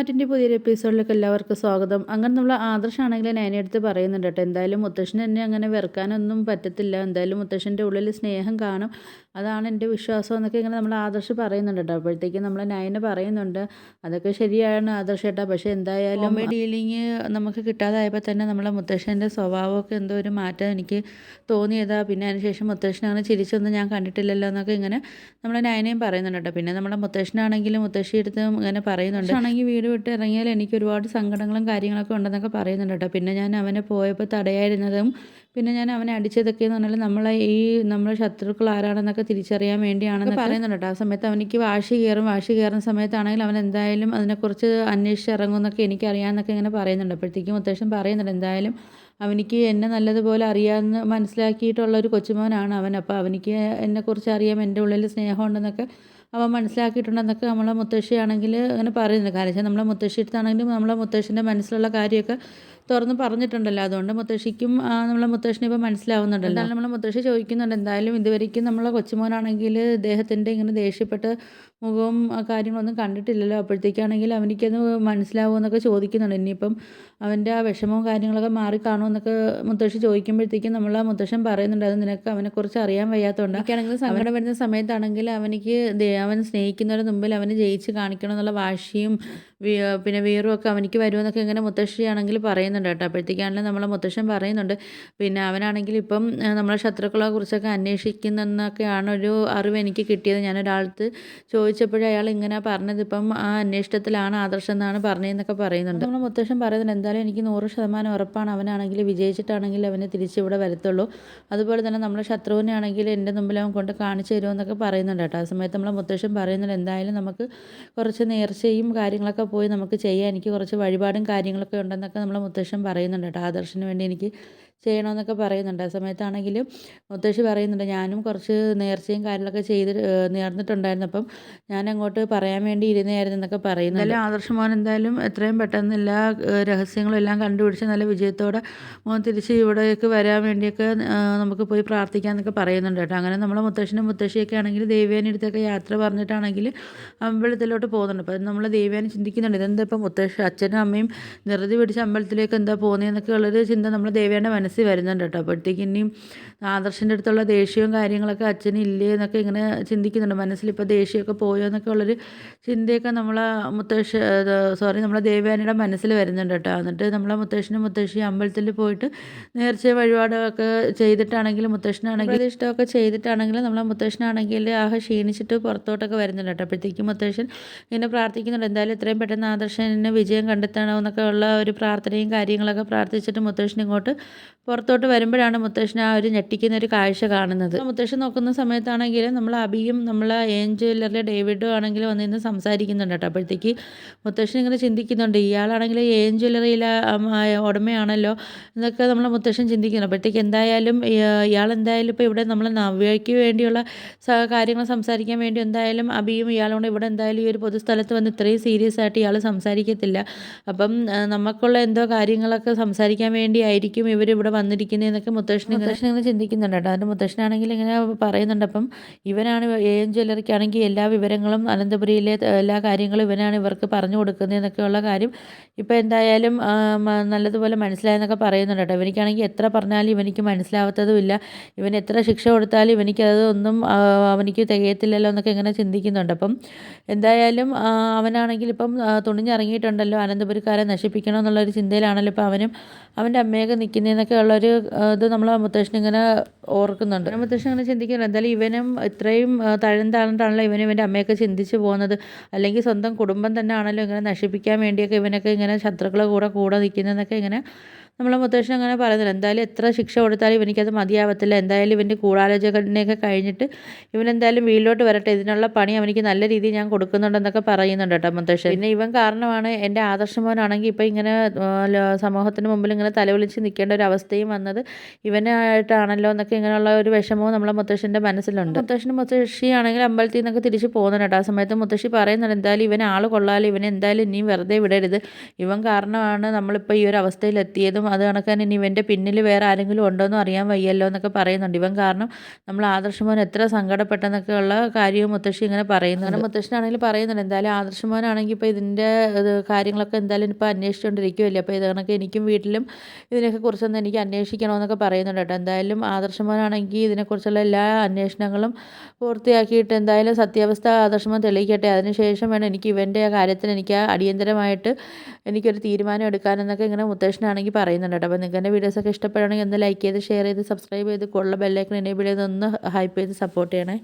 മാറ്റിൻ്റെ പുതിയൊരു എപ്പിസോഡിലേക്ക് എല്ലാവർക്കും സ്വാഗതം. അങ്ങനെ നമ്മൾ ആദർശാണെങ്കിൽ നയനടുത്ത് പറയുന്നുണ്ട് കേട്ടോ, എന്തായാലും മുത്തശ്ശന് എന്നെ അങ്ങനെ വെറുക്കാനൊന്നും പറ്റത്തില്ല, എന്തായാലും മുത്തശ്ശൻ്റെ ഉള്ളിൽ സ്നേഹം കാണും, അതാണ് എൻ്റെ വിശ്വാസം എന്നൊക്കെ ഇങ്ങനെ നമ്മൾ ആദർശ് പറയുന്നുണ്ട് കേട്ടോ. അപ്പോഴത്തേക്കും നമ്മൾ നയന പറയുന്നുണ്ട്, അതൊക്കെ ശരിയാണ് ആദർശ് ഏട്ടാ, പക്ഷേ എന്തായാലും ഡീലിങ് നമുക്ക് കിട്ടാതായപ്പോൾ തന്നെ നമ്മളെ മുത്തശ്ശൻ്റെ സ്വഭാവമൊക്കെ എന്തോ ഒരു മാറ്റം എനിക്ക് തോന്നിയതാ. പിന്നെ അതിനുശേഷം മുത്തശ്ശനങ്ങനെ ചിരിച്ചൊന്നും ഞാൻ കണ്ടിട്ടില്ലല്ലോ എന്നൊക്കെ ഇങ്ങനെ നമ്മളെ നയനയും പറയുന്നുണ്ട് കേട്ടോ. പിന്നെ നമ്മളെ മുത്തശ്ശനാണെങ്കിലും മുത്തശ്ശിയെടുത്തും ഇങ്ങനെ പറയുന്നുണ്ട്, ആണെങ്കിൽ വീട് വിട്ട് ഇറങ്ങിയാൽ എനിക്ക് ഒരുപാട് സങ്കടങ്ങളും കാര്യങ്ങളൊക്കെ ഉണ്ടെന്നൊക്കെ പറയുന്നുണ്ട് കേട്ടോ. പിന്നെ ഞാൻ അവനെ പോയപ്പോൾ തടയായിരുന്നതും പിന്നെ ഞാൻ അവനെ അടിച്ചതൊക്കെ എന്ന് പറഞ്ഞാൽ നമ്മളെ ശത്രുക്കൾ ആരാണെന്നൊക്കെ തിരിച്ചറിയാൻ വേണ്ടിയാണെന്ന് പറയുന്നുണ്ട് കേട്ടോ. ആ സമയത്ത് അവനിക്ക് വാശി കയറുന്ന സമയത്താണെങ്കിൽ അവൻ എന്തായാലും അതിനെക്കുറിച്ച് അന്വേഷിച്ചിറങ്ങുമെന്നൊക്കെ എനിക്കറിയാമെന്നൊക്കെ ഇങ്ങനെ പറയുന്നുണ്ട്. അപ്പോഴത്തേക്കും മുത്തശ്ശൻ പറയുന്നുണ്ട്, എന്തായാലും അവനിക്ക് എന്നെ നല്ലതുപോലെ അറിയാമെന്ന് മനസ്സിലാക്കിയിട്ടുള്ള ഒരു കൊച്ചുമോനാണ് അവൻ. അപ്പോൾ അവനിക്ക് എന്നെക്കുറിച്ച് അറിയാം, എൻ്റെ ഉള്ളിൽ സ്നേഹമുണ്ടെന്നൊക്കെ അവൻ മനസ്സിലാക്കിയിട്ടുണ്ടെന്നൊക്കെ നമ്മളെ മുത്തശ്ശിയാണെങ്കിൽ അങ്ങനെ പറയുന്നുണ്ട്. കാരണം വെച്ചാൽ നമ്മളെ മുത്തശ്ശി അടുത്താണെങ്കിലും നമ്മളെ മുത്തശ്ശൻ്റെ മനസ്സിലുള്ള കാര്യമൊക്കെ തുറന്ന് പറഞ്ഞിട്ടുണ്ടല്ലോ, അതുകൊണ്ട് മുത്തശ്ശിക്കും നമ്മളെ മുത്തശ്ശിനെ ഇപ്പോൾ മനസ്സിലാവുന്നുണ്ടല്ലോ. എന്തായാലും നമ്മളെ മുത്തശ്ശി ചോദിക്കുന്നുണ്ട്, എന്തായാലും ഇതുവരെയ്ക്കും നമ്മളെ കൊച്ചുമോനാണെങ്കിൽ ഇദ്ദേഹത്തിൻ്റെ ഇങ്ങനെ ദേഷ്യപ്പെട്ട് മുഖവും കാര്യങ്ങളൊന്നും കണ്ടിട്ടില്ലല്ലോ, അപ്പോഴത്തേക്കാണെങ്കിൽ അവനിക്കത് മനസ്സിലാവുമെന്നൊക്കെ ചോദിക്കുന്നുണ്ട്. ഇനിയിപ്പം അവൻ്റെ ആ വിഷമവും കാര്യങ്ങളൊക്കെ മാറിക്കാണുമെന്നൊക്കെ മുത്തശ്ശി ചോദിക്കുമ്പോഴത്തേക്കും നമ്മളെ മുത്തശ്ശൻ പറയുന്നുണ്ട്, അത് നിനക്ക് അവനെക്കുറിച്ച് അറിയാൻ വയ്യാത്തതുകൊണ്ട്. എനിക്കാണെങ്കിൽ സങ്കടം വരുന്ന സമയത്താണെങ്കിൽ അവനിക്ക് അവൻ സ്നേഹിക്കുന്നവരുടെ മുമ്പിൽ അവന് ജയിച്ച് കാണിക്കണം എന്നുള്ള വാശിയും പിന്നെ വീറും ഒക്കെ അവനിക്ക് വരുമെന്നൊക്കെ ഇങ്ങനെ മുത്തശ്ശിയാണെങ്കിൽ പറയുന്നുണ്ട് കേട്ടോ. അപ്പോഴത്തേക്കാണെങ്കിലും നമ്മളെ മുത്തശ്ശൻ പറയുന്നുണ്ട്, പിന്നെ അവനാണെങ്കിൽ ഇപ്പം നമ്മളെ ശത്രുക്കളെ കുറിച്ചൊക്കെ അന്വേഷിക്കുന്നെന്നൊക്കെയാണ് ഒരു അറിവ് എനിക്ക് കിട്ടിയത്. ഞാനൊരാളത്ത് ചോദിച്ചപ്പോഴേ അയാൾ ഇങ്ങനെ പറഞ്ഞത്, ഇപ്പം ആ അന്വേഷണത്തിലാണ് ആദർശം എന്നാണ് പറഞ്ഞതെന്നൊക്കെ പറയുന്നുണ്ട്. നമ്മളെ മുത്തശ്ശൻ പറയുന്നുണ്ട്, എന്തായാലും എനിക്ക് 100% ഉറപ്പാണ് അവനാണെങ്കിൽ വിജയിച്ചിട്ടാണെങ്കിൽ അവനെ തിരിച്ചിവിടെ വരത്തുള്ളൂ, അതുപോലെ തന്നെ നമ്മളെ ശത്രുവിനെ ആണെങ്കിൽ എൻ്റെ മുമ്പിൽ അവൻ കൊണ്ട് കാണിച്ചു തരുമെന്നൊക്കെ പറയുന്നുണ്ട് കേട്ടോ. ആ സമയത്ത് നമ്മളെ മുത്തശ്ശൻ പറയുന്നുണ്ട്, എന്തായാലും നമുക്ക് കുറച്ച് നേർച്ചയും കാര്യങ്ങളൊക്കെ പോയി നമുക്ക് ചെയ്യാം, എനിക്ക് കുറച്ച് വഴിപാടും കാര്യങ്ങളൊക്കെ ഉണ്ടെന്നൊക്കെ നമ്മളെ മുത്തശ്ശൻ പറയുന്നുണ്ട് കേട്ടോ. ആദർശിന് വേണ്ടി എനിക്ക് ചെയ്യണമെന്നൊക്കെ പറയുന്നുണ്ട്. ആ സമയത്താണെങ്കിലും മുത്തശ്ശി പറയുന്നുണ്ട്, ഞാനും കുറച്ച് നേർച്ചയും കാര്യങ്ങളൊക്കെ നേർന്നിട്ടുണ്ടായിരുന്നു, അപ്പം ഞാൻ അങ്ങോട്ട് പറയാൻ വേണ്ടി ഇരുന്നതായിരുന്നു എന്നൊക്കെ പറയുന്നുണ്ട്. എന്തായാലും ആദർശ് മോൻ എന്തായാലും എത്രയും പെട്ടെന്ന് എല്ലാ രഹസ്യങ്ങളും എല്ലാം കണ്ടുപിടിച്ച് നല്ല വിജയത്തോടെ മോൻ തിരിച്ച് ഇവിടേക്ക് വരാൻ വേണ്ടിയൊക്കെ നമുക്ക് പോയി പ്രാർത്ഥിക്കാമെന്നൊക്കെ പറയുന്നുണ്ട് കേട്ടോ. അങ്ങനെ നമ്മളെ മുത്തശ്ശനും മുത്തശ്ശിയൊക്കെ ആണെങ്കിൽ ദേവ്യാനി അടുത്തൊക്കെ യാത്ര പറഞ്ഞിട്ടാണെങ്കിൽ അമ്പലത്തിലോട്ട് പോകുന്നുണ്ട്. അപ്പം നമ്മൾ ദേവ്യാനി ചിന്തിക്കുന്നുണ്ട്, ഇതെന്താ ഇപ്പം മുത്തശ്ശി അച്ഛനും അമ്മയും ധൃതി പിടിച്ച് അമ്പലത്തിലേക്ക് എന്താ പോകുന്നതെന്നൊക്കെ ഉള്ളൊരു ചിന്ത നമ്മൾ ദേവ്യാൻ്റെ മനസ്സിൽ വരുന്നുണ്ട് കേട്ടോ. അപ്പോഴത്തേക്ക് ഇനിയും ആദർശിൻ്റെ അടുത്തുള്ള ദേഷ്യവും കാര്യങ്ങളൊക്കെ അച്ഛന് ഇല്ലേ എന്നൊക്കെ ഇങ്ങനെ ചിന്തിക്കുന്നുണ്ട്. മനസ്സിലിപ്പോൾ ദേഷ്യമൊക്കെ പോയോ എന്നൊക്കെ ഉള്ളൊരു ചിന്തയൊക്കെ നമ്മളെ നമ്മളെ ദേവ്യാനിയുടെ മനസ്സിൽ വരുന്നുണ്ട് കേട്ടോ. എന്നിട്ട് നമ്മളെ മുത്തശ്ശനും മുത്തശ്ശി അമ്പലത്തിൽ പോയിട്ട് നേർച്ച വഴിപാടൊക്കെ ചെയ്തിട്ടാണെങ്കിലും മുത്തശ്ശനാണെങ്കിൽ ഇഷ്ടമൊക്കെ ചെയ്തിട്ടാണെങ്കിലും നമ്മളെ മുത്തശ്ശനാണെങ്കിൽ ക്ഷീണിച്ചിട്ട് പുറത്തോട്ടൊക്കെ വരുന്നുണ്ട് കേട്ടോ. അപ്പോഴത്തേക്കും മുത്തശ്ശൻ ഇങ്ങനെ പ്രാർത്ഥിക്കുന്നുണ്ട്, എന്തായാലും എത്രയും പെട്ടെന്ന് ആദർശന് വിജയം കണ്ടെത്തണമെന്നൊക്കെ ഉള്ള ഒരു പ്രാർത്ഥനയും കാര്യങ്ങളൊക്കെ പ്രാർത്ഥിച്ചിട്ട് മുത്തശ്ശൻ ഇങ്ങോട്ട് പുറത്തോട്ട് വരുമ്പോഴാണ് മുത്തശ്ശൻ ആ ഒരു ഞെട്ടിക്കുന്ന ഒരു കാഴ്ച കാണുന്നത്. മുത്തശ്ശൻ നോക്കുന്ന സമയത്താണെങ്കിൽ നമ്മൾ അബിയും നമ്മളെ ജ്വല്ലറിലെ ഡേവിഡും ആണെങ്കിലും വന്നിരുന്ന് സംസാരിക്കുന്നുണ്ട് കേട്ടോ. അപ്പോഴത്തേക്ക് മുത്തശ്ശൻ ഇങ്ങനെ ചിന്തിക്കുന്നുണ്ട്, ഇയാളാണെങ്കിൽ ജ്വല്ലറിയിലെ ഉടമയാണല്ലോ എന്നൊക്കെ നമ്മളെ മുത്തശ്ശൻ ചിന്തിക്കുന്നു. അപ്പോഴത്തേക്ക് എന്തായാലും ഇയാളെന്തായാലും ഇപ്പോൾ ഇവിടെ നമ്മൾ നവ്യയ്ക്ക് വേണ്ടിയുള്ള കാര്യങ്ങൾ സംസാരിക്കാൻ വേണ്ടി എന്തായാലും അബിയും ഇയാളോട് ഇവിടെ എന്തായാലും ഈ ഒരു പൊതുസ്ഥലത്ത് വന്ന് ഇത്രയും സീരിയസ് ആയിട്ട് ഇയാൾ സംസാരിക്കത്തില്ല. അപ്പം നമുക്കുള്ള എന്തോ കാര്യങ്ങളൊക്കെ സംസാരിക്കാൻ വേണ്ടിയായിരിക്കും ഇവരിവിടെ വന്നിരിക്കുന്നതെന്നൊക്കെ മുത്തശ്ശൻ ഇങ്ങനെ ചിന്തിക്കുന്നുണ്ട് കേട്ടോ. അതിൻ്റെ മുത്തശ്ശനാണെങ്കിൽ ഇങ്ങനെ പറയുന്നുണ്ട്, അപ്പം ഇവനാണ് ജ്വല്ലറിക്കാണെങ്കിൽ എല്ലാ വിവരങ്ങളും അനന്തപുരിയിലെ എല്ലാ കാര്യങ്ങളും ഇവനാണ് ഇവർക്ക് പറഞ്ഞു കൊടുക്കുന്നതെന്നൊക്കെയുള്ള കാര്യം ഇപ്പോൾ എന്തായാലും നല്ലതുപോലെ മനസ്സിലായെന്നൊക്കെ പറയുന്നുണ്ട് കേട്ടോ. ഇവനിക്കാണെങ്കിൽ എത്ര പറഞ്ഞാലും ഇവനിക്ക് മനസ്സിലാവാത്തതുമില്ല, ഇവൻ എത്ര ശിക്ഷ കൊടുത്താലും ഇവനിക്കതൊന്നും അവനിക്ക് തികയത്തില്ലല്ലോ എന്നൊക്കെ ഇങ്ങനെ ചിന്തിക്കുന്നുണ്ട്. അപ്പം എന്തായാലും അവനാണെങ്കിൽ ഇപ്പം തുണിഞ്ഞിറങ്ങിയിട്ടുണ്ടല്ലോ, അനന്തപുരക്കാരെ നശിപ്പിക്കണം എന്നുള്ളൊരു ചിന്തയിലാണല്ലോ ഇപ്പോൾ അവനും അവൻ്റെ അമ്മയൊക്കെ നിൽക്കുന്നതെന്നൊക്കെ ഉള്ളൊരു ഇത് നമ്മളെ മുത്തശ്ശൻ ഇങ്ങനെ ഓർക്കുന്നുണ്ട്. മുത്തശ്ശൻ അങ്ങനെ ചിന്തിക്കുന്നുണ്ട്, എന്തായാലും ഇവനും ഇത്രയും താഴ്ന്നിട്ടാണല്ലോ ഇവനും ഇവൻ്റെ അമ്മയൊക്കെ ചിന്തിച്ച് പോകുന്നത്, അല്ലെങ്കിൽ സ്വന്തം കുടുംബം തന്നെ ആണല്ലോ ഇങ്ങനെ നശിപ്പിക്കാൻ വേണ്ടിയൊക്കെ ഇവനൊക്കെ ഇങ്ങനെ ശത്രുക്കളെ കൂടെ നിൽക്കുന്നതെന്നൊക്കെ ഇങ്ങനെ നമ്മളെ മുത്തശ്ശൻ അങ്ങനെ പറയുന്നുണ്ട്. എന്തായാലും എത്ര ശിക്ഷ കൊടുത്താലും ഇവനിക്കത് മതിയാവത്തില്ല, എന്തായാലും ഇവൻ്റെ ഗൂഢാലോചനയൊക്കെ കഴിഞ്ഞിട്ട് ഇവനെന്തായാലും വീട്ടിലോട്ട് വരട്ടെ, ഇതിനുള്ള പണി അവനിക്ക് നല്ല രീതിയിൽ ഞാൻ കൊടുക്കുന്നുണ്ടെന്നൊക്കെ പറയുന്നുണ്ട് കേട്ടോ മുത്തശ്ശൻ. പിന്നെ ഇവൻ കാരണമാണ് എൻ്റെ ആദർശമോനാണെങ്കിൽ ഇപ്പോൾ ഇങ്ങനെ സമൂഹത്തിന് മുമ്പിൽ ഇങ്ങനെ തലവിളിച്ച് നിൽക്കേണ്ട ഒരു അവസ്ഥയും വന്നത് ഇവനായിട്ടാണല്ലോ എന്നൊക്കെ ഇങ്ങനെയുള്ള ഒരു വിഷമവും നമ്മളെ മുത്തശ്ശൻ്റെ മനസ്സിലുണ്ട്. മുത്തശ്ശിയാണെങ്കിൽ അമ്പലത്തിൽ നിന്നൊക്കെ തിരിച്ച് പോകുന്നുണ്ട് കേട്ടോ. ആ സമയത്ത് മുത്തശ്ശി പറയുന്നുണ്ട്, എന്തായാലും ഇവൻ ആൾ കൊള്ളാലോ, ഇവനെ എന്തായാലും ഇനിയും വെറുതെ വിടരുത്, ഇവൻ കാരണമാണ് നമ്മളിപ്പോൾ ഈ ഒരു അവസ്ഥയിലെത്തിയതും അത് കണക്കാൻ ഇനി ഇവൻ്റെ പിന്നിൽ വേറെ ആരെങ്കിലും ഉണ്ടോ എന്ന് അറിയാൻ വയ്യല്ലോ എന്നൊക്കെ പറയുന്നുണ്ട്. ഇവൻ കാരണം നമ്മൾ ആദർശ് മോൻ എത്ര സങ്കടപ്പെട്ടെന്നൊക്കെ ഉള്ള കാര്യവും മുത്തശ്ശി ഇങ്ങനെ പറയുന്നുണ്ട്. അങ്ങനെ മുത്തശ്ശനാണെങ്കിൽ പറയുന്നുണ്ട് എന്തായാലും ആദർശ് മോനാണെങ്കിൽ ഇപ്പോൾ ഇതിൻ്റെ കാര്യങ്ങളൊക്കെ എന്തായാലും ഇപ്പോൾ അന്വേഷിച്ചുകൊണ്ടിരിക്കുമല്ലേ, അപ്പോൾ ഇത് കണക്ക് എനിക്കും വീട്ടിലും ഇതിനെയൊക്കെ കുറിച്ചൊന്ന് എനിക്ക് അന്വേഷിക്കണമെന്നൊക്കെ പറയുന്നുണ്ട് കേട്ടോ. എന്തായാലും ആദർശ് മോനാണെങ്കിൽ ഇതിനെക്കുറിച്ചുള്ള എല്ലാ അന്വേഷണങ്ങളും പൂർത്തിയാക്കിയിട്ട് എന്തായാലും സത്യാവസ്ഥ ആദർശ് മോൻ തെളിയിക്കട്ടെ. അതിനുശേഷം വേണം എനിക്ക് ഇവൻ്റെ കാര്യത്തിൽ എനിക്ക് അടിയന്തരമായിട്ട് എനിക്കൊരു തീരുമാനം എടുക്കാനെന്നൊക്കെ ഇങ്ങനെ മുത്തശ്ശനാണെങ്കിൽ പറയുന്നുണ്ട് കേട്ടോ. അപ്പോൾ നിങ്ങൾക്ക് എൻ്റെ വീഡിയോസൊക്കെ ഇഷ്ടപ്പെടുകയാണെങ്കിൽ ഒന്ന് ലൈക്ക് ചെയ്ത് ഷെയർ ചെയ്ത് സബ്സ്ക്രൈബ് ചെയ്ത് കൊള്ള ബെല്ലൈക്കൺ എനേബിൾ ചെയ്ത് ഒന്ന് ഹൈപ്പ് ചെയ്ത് സപ്പോർട്ട് ചെയ്യണേ.